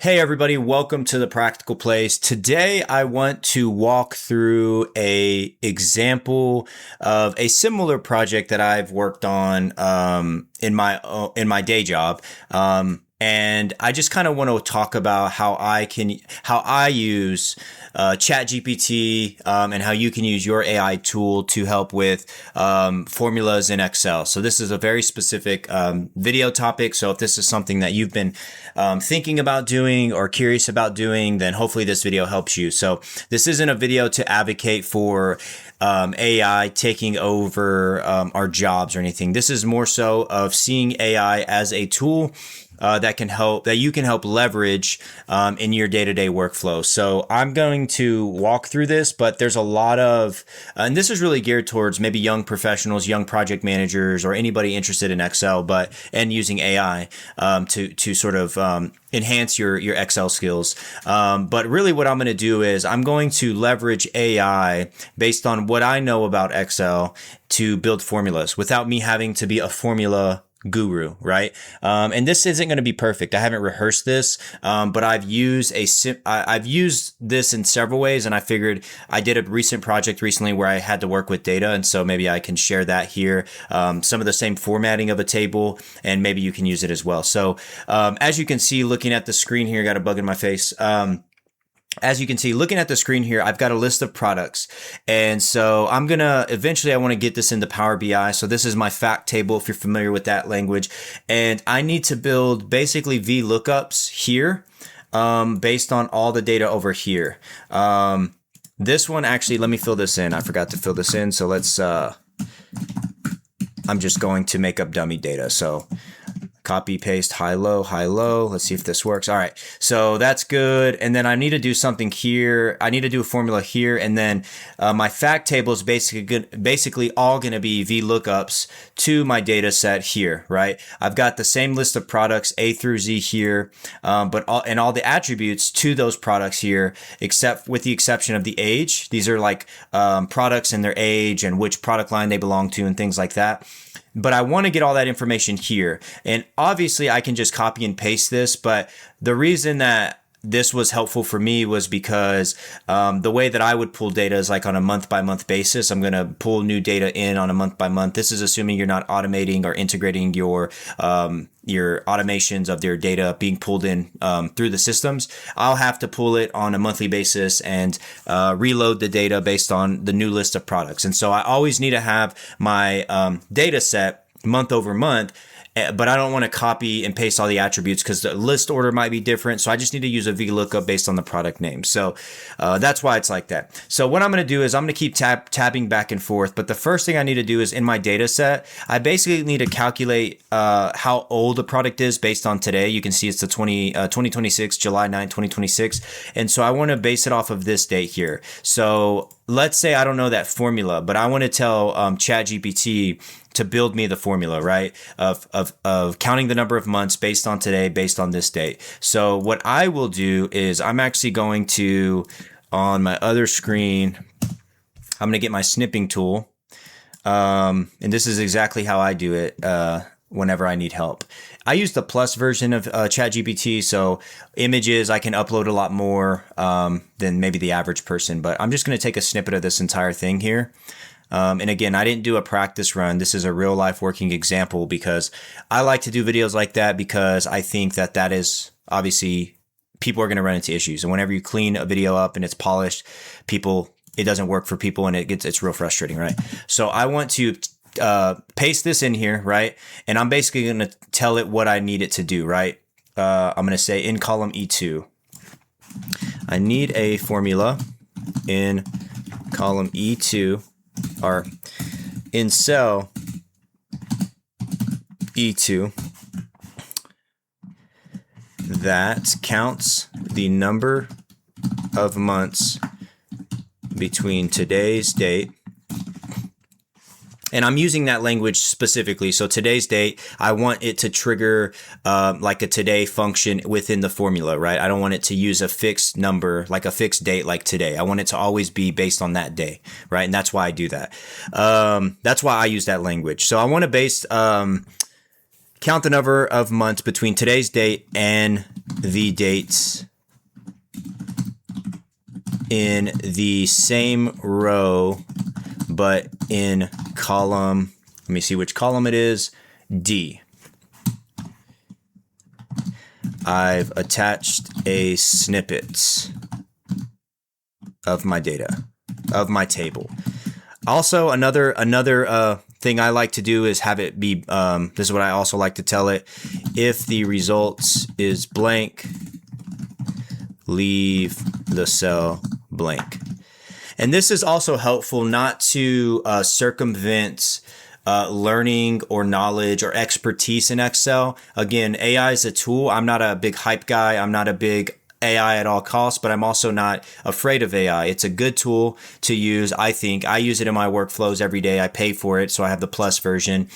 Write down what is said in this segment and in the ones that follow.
Hey everybody, welcome to the Practical Place. Today I want to walk through a example of a similar project that I've worked on in my day job. And I just kind of want to talk about how I use ChatGPT and how you can use your AI tool to help with formulas in Excel. So this is a very specific video topic. So if this is something that you've been thinking about doing or curious about doing, then hopefully this video helps you. So this isn't a video to advocate for AI taking over our jobs or anything. This is more so of seeing AI as a tool that you can help leverage in your day-to-day workflow. So I'm going to walk through this, but there's a lot of, and this is really geared towards maybe young professionals, young project managers, or anybody interested in Excel, and using AI to sort of enhance your Excel skills. But really what I'm going to do is I'm going to leverage AI based on what I know about Excel to build formulas without me having to be a formula guru, right? And this isn't going to be perfect. I haven't rehearsed this, but I've used this in several ways, and I figured I did a recent project recently where I had to work with data, and so maybe I can share that here. Some of the same formatting of a table, and maybe you can use it as well. So as you can see, looking at the screen here, got a bug in my face. As you can see, looking at the screen here, I've got a list of products. And so I want to get this into Power BI. So this is my fact table, if you're familiar with that language. And I need to build basically VLOOKUPs here based on all the data over here. This one, actually, let me fill this in. I forgot to fill this in. So I'm just going to make up dummy data. So copy, paste, high, low, high, low. Let's see if this works. All right. So that's good. And then I need to do something here. I need to do a formula here. And then my fact table is basically all going to be VLOOKUPs to my data set here, right? I've got the same list of products A through Z here, but all the attributes to those products here, except with the exception of the age. These are like products and their age and which product line they belong to and things like that. But I want to get all that information here. And obviously I can just copy and paste this, but the reason that this was helpful for me was because the way that I would pull data is like on a month-by-month basis. I'm going to pull new data in on a month-by-month. This is assuming you're not automating or integrating your automations of their data being pulled in through the systems. I'll have to pull it on a monthly basis and reload the data based on the new list of products. And so I always need to have my data set month over month, but I don't want to copy and paste all the attributes because the list order might be different. So I just need to use a VLOOKUP based on the product name. So that's why it's like that. So what I'm going to do is I'm going to keep tabbing back and forth. But the first thing I need to do is in my data set, I basically need to calculate how old the product is based on today. You can see it's the 2026, July 9, 2026. And so I want to base it off of this date here. So let's say I don't know that formula, but I want to tell ChatGPT to build me the formula, right? Of counting the number of months based on today, based on this date. So what I will do is I'm actually going to, on my other screen, I'm going to get my snipping tool. And this is exactly how I do it whenever I need help. I use the plus version of ChatGPT, so images I can upload a lot more than maybe the average person. But I'm just going to take a snippet of this entire thing here. And again, I didn't do a practice run. This is a real life working example because I like to do videos like that because I think that is obviously people are going to run into issues. And whenever you clean a video up and it's polished, it doesn't work for people and it's real frustrating, right? So I want to paste this in here, right? And I'm basically going to tell it what I need it to do, right? I'm going to say in column E2, I need a formula in column E2 or in cell E2 that counts the number of months between today's date. And I'm using that language specifically. So today's date, I want it to trigger like a today function within the formula, right? I don't want it to use a fixed number, like a fixed date like today. I want it to always be based on that day, right? And that's why I do that. That's why I use that language. So I want to count the number of months between today's date and the dates in the same row, but in column, let me see which column it is, D. I've attached a snippet of my data, of my table. Also, another thing I like to do is have it be, this is what I also like to tell it. If the results is blank, leave the cell blank. And this is also helpful not to circumvent learning or knowledge or expertise in Excel. Again, AI is a tool. I'm not a big hype guy. I'm not a big AI at all costs, but I'm also not afraid of AI. It's a good tool to use, I think. I use it in my workflows every day. I pay for it, so I have the plus version.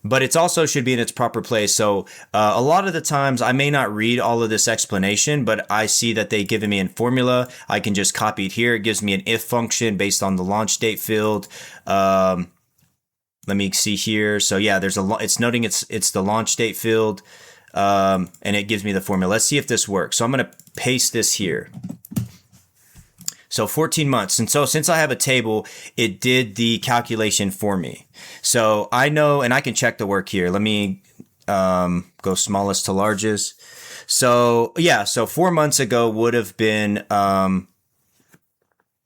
But it also should be in its proper place. So a lot of the times I may not read all of this explanation, but I see that they've given me a formula. I can just copy it here. It gives me an if function based on the launch date field. Let me see here. So yeah, it's noting it's the launch date field, and it gives me the formula. Let's see if this works. So I'm going to paste this here. So 14 months. And so since I have a table, it did the calculation for me. So I know, and I can check the work here. Let me go smallest to largest. So yeah, so 4 months ago would have been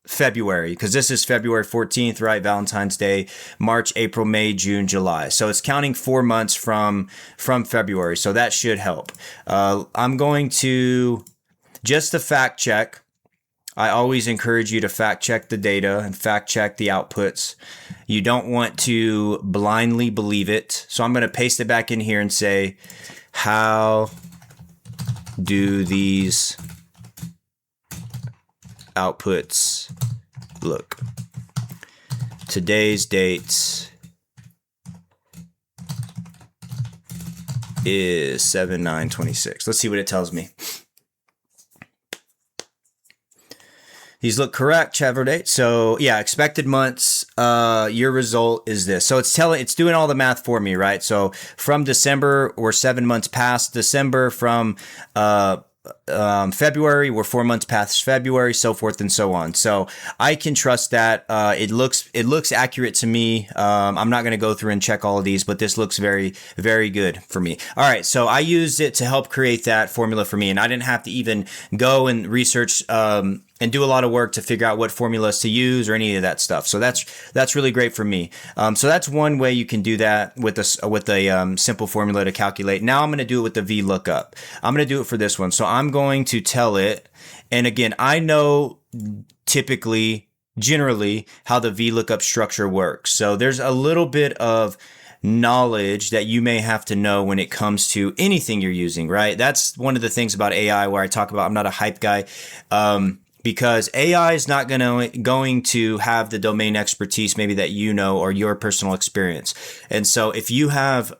February, because this is February 14th, right? Valentine's Day, March, April, May, June, July. So it's counting 4 months from February. So that should help. I'm going to, just to fact check, I always encourage you to fact check the data and fact check the outputs. You don't want to blindly believe it. So I'm going to paste it back in here and say, how do these outputs look? Today's date is 7/9/26. Let's see what it tells me. These look correct, Chevrolet. So yeah, expected months, your result is this. So it's doing all the math for me, right? So from December, we're 7 months past December. From February, we're 4 months past February, so forth and so on. So I can trust that. It looks accurate to me. I'm not going to go through and check all of these, but this looks very, very good for me. All right. So I used it to help create that formula for me, and I didn't have to even go and research, and do a lot of work to figure out what formulas to use or any of that stuff. So that's really great for me. So that's one way you can do that with a simple formula to calculate. Now I'm going to do it with the VLOOKUP. I'm going to do it for this one. So I'm going to tell it, and again, I know generally how the VLOOKUP structure works. So there's a little bit of knowledge that you may have to know when it comes to anything you're using, right? That's one of the things about AI where I talk about, I'm not a hype guy. Because AI is not going to have the domain expertise maybe that you know or your personal experience. And so if you have,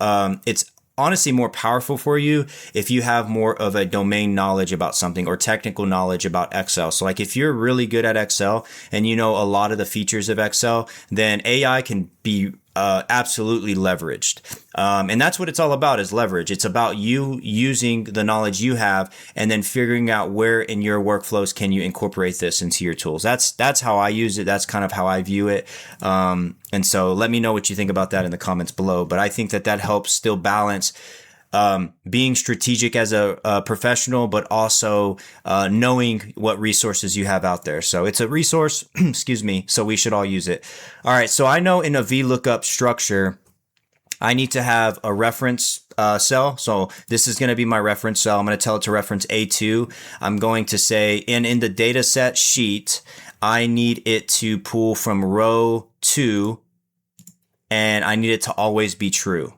it's honestly more powerful for you if you have more of a domain knowledge about something or technical knowledge about Excel. So like if you're really good at Excel and you know a lot of the features of Excel, then AI can be absolutely leveraged. And that's what it's all about, is leverage. It's about you using the knowledge you have and then figuring out where in your workflows can you incorporate this into your tools. That's how I use it. That's kind of how I view it. And so let me know what you think about that in the comments below. But I think that helps still balance being strategic as a professional, but also knowing what resources you have out there. So it's a resource, excuse me, so we should all use it. All right, so I know in a VLOOKUP structure, I need to have a reference cell. So this is going to be my reference cell. I'm going to tell it to reference A2. I'm going to say, in the data set sheet, I need it to pull from row 2, and I need it to always be true.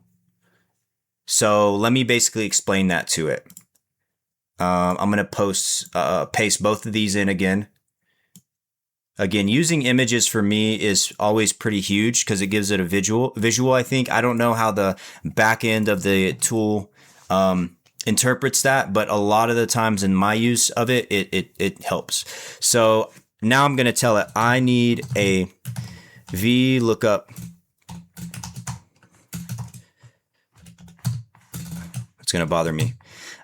So let me basically explain that to it. I'm going to paste both of these in again. Again, using images for me is always pretty huge because it gives it a visual, I think. I don't know how the back end of the tool interprets that, but a lot of the times in my use of it, it helps. So now I'm going to tell it I need a VLOOKUP. It's going to bother me.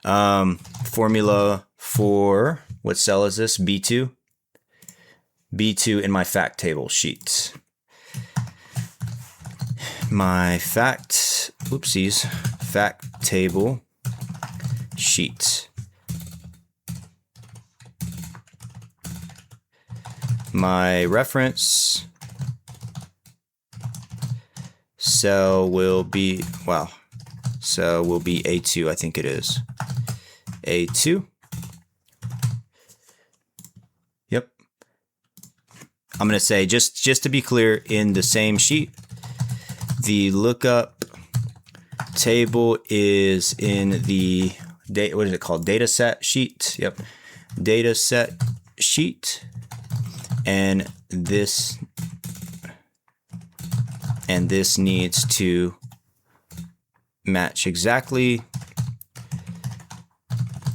Formula for, what cell is this? B2. B2 in my fact table sheet. My fact table sheet. My reference cell will be, A2, I think it is. A2. Yep. I'm going to say, just to be clear, in the same sheet, the lookup table is in the what is it called? Data set sheet. Yep. Data set sheet. And this needs to match exactly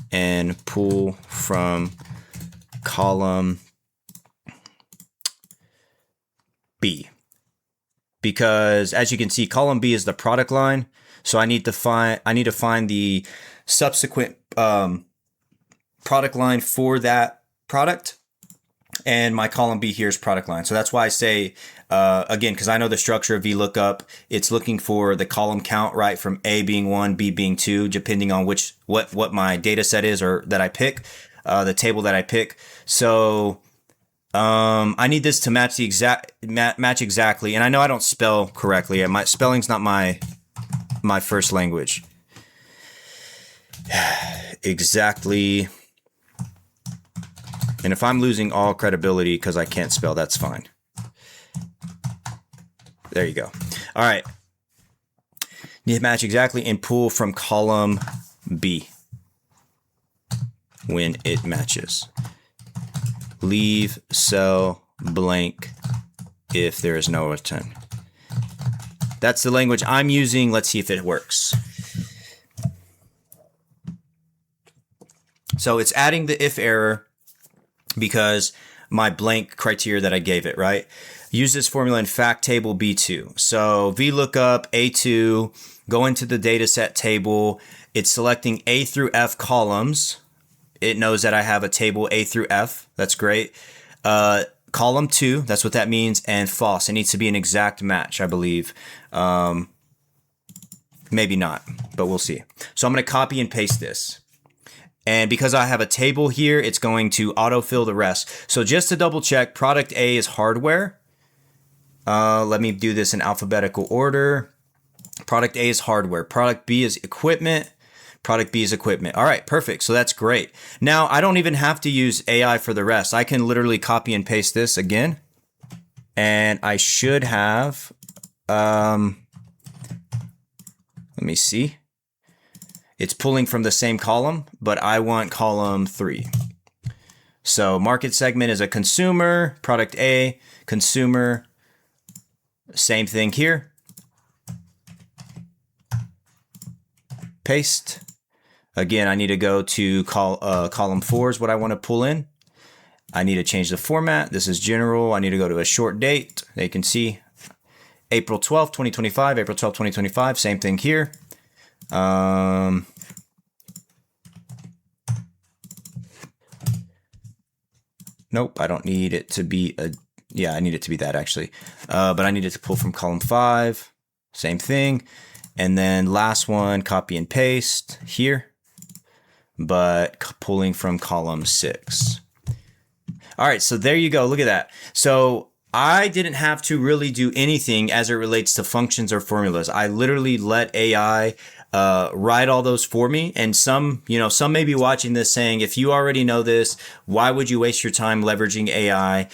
and pull from column B. Because as you can see, column B is the product line. So I need to find the subsequent product line for that product. And my column B here is product line. So that's why I say, again, because I know the structure of VLOOKUP, it's looking for the column count, right, from A being 1, B being 2, depending on what my data set is or that I pick, the table that I pick. So I need this to match match exactly. And I know I don't spell correctly. My spelling's not my first language. Exactly. And if I'm losing all credibility because I can't spell, that's fine. There you go. All right. Need to match exactly and pull from column B when it matches. Leave cell blank if there is no return. That's the language I'm using. Let's see if it works. So it's adding the if error because my blank criteria that I gave it, right? Use this formula in fact table B2. So VLOOKUP A2, go into the dataset table. It's selecting A through F columns. It knows that I have a table A through F. That's great. Column 2, that's what that means. And false. It needs to be an exact match, I believe. Maybe not, but we'll see. So I'm going to copy and paste this. And because I have a table here, it's going to autofill the rest. So just to double check, product A is hardware. Let me do this in alphabetical order. Product A is hardware. Product B is equipment. Product B is equipment. All right, perfect. So that's great. Now, I don't even have to use AI for the rest. I can literally copy and paste this again. And I should have, let me see. It's pulling from the same column, but I want column 3. So market segment is a consumer, product A, consumer, same thing here. Paste. Again, I need to go to column 4 is what I want to pull in. I need to change the format. This is general. I need to go to a short date. They can see April 12th, 2025, April 12th, 2025, same thing here. Nope, I don't need it to be I need it to be that actually. But I need it to pull from column 5, same thing. And then last one, copy and paste here, but pulling from column 6. All right, so there you go. Look at that. So I didn't have to really do anything as it relates to functions or formulas. I literally let AI write all those for me. And some may be watching this saying, if you already know this, why would you waste your time leveraging AI?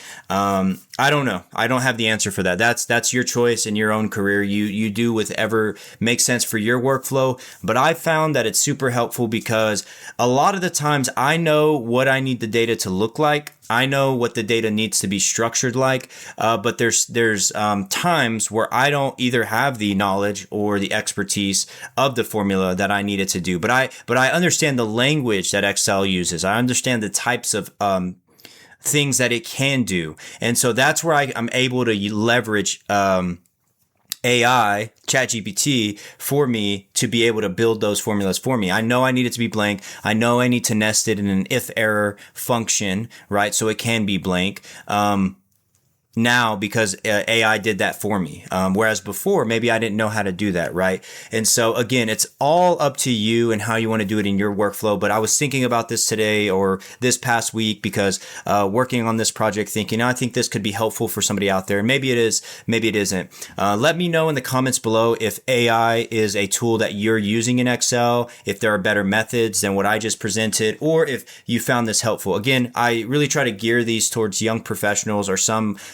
I don't know. I don't have the answer for that. That's your choice in your own career. You do whatever makes sense for your workflow. But I found that it's super helpful because a lot of the times I know what I need the data to look like. I know what the data needs to be structured like, but there's times where I don't either have the knowledge or the expertise of the formula that I needed to do. But I understand the language that Excel uses. I understand the types of things that it can do, and so that's where I'm able to leverage AI, ChatGPT, for me to be able to build those formulas for me. I know I need it to be blank. I know I need to nest it in an if error function, right? So it can be blank. Now because AI did that for me. Whereas before, maybe I didn't know how to do that, right? And so again, it's all up to you and how you want to do it in your workflow. But I was thinking about this today or this past week because working on this project, thinking, I think this could be helpful for somebody out there. Maybe it is, maybe it isn't. Let me know in the comments below if AI is a tool that you're using in Excel, if there are better methods than what I just presented, or if you found this helpful. Again, I really try to gear these towards young professionals or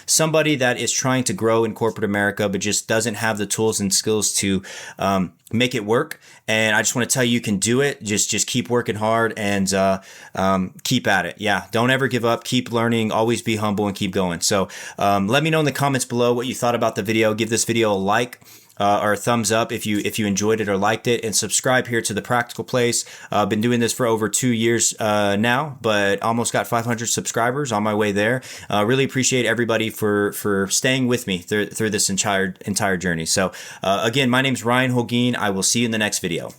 somebody that is trying to grow in corporate America but just doesn't have the tools and skills to make it work. And I just want to tell you, you can do it. Just keep working hard and keep at it. Yeah, don't ever give up. Keep learning. Always be humble and keep going. So let me know in the comments below what you thought about the video. Give this video a like. Or a thumbs up if you enjoyed it or liked it, and subscribe here to The Practical Place. I've been doing this for over 2 years now, but almost got 500 subscribers, on my way there. Really appreciate everybody for staying with me through this entire journey. So again, my name's Ryan Holguin. I will see you in the next video.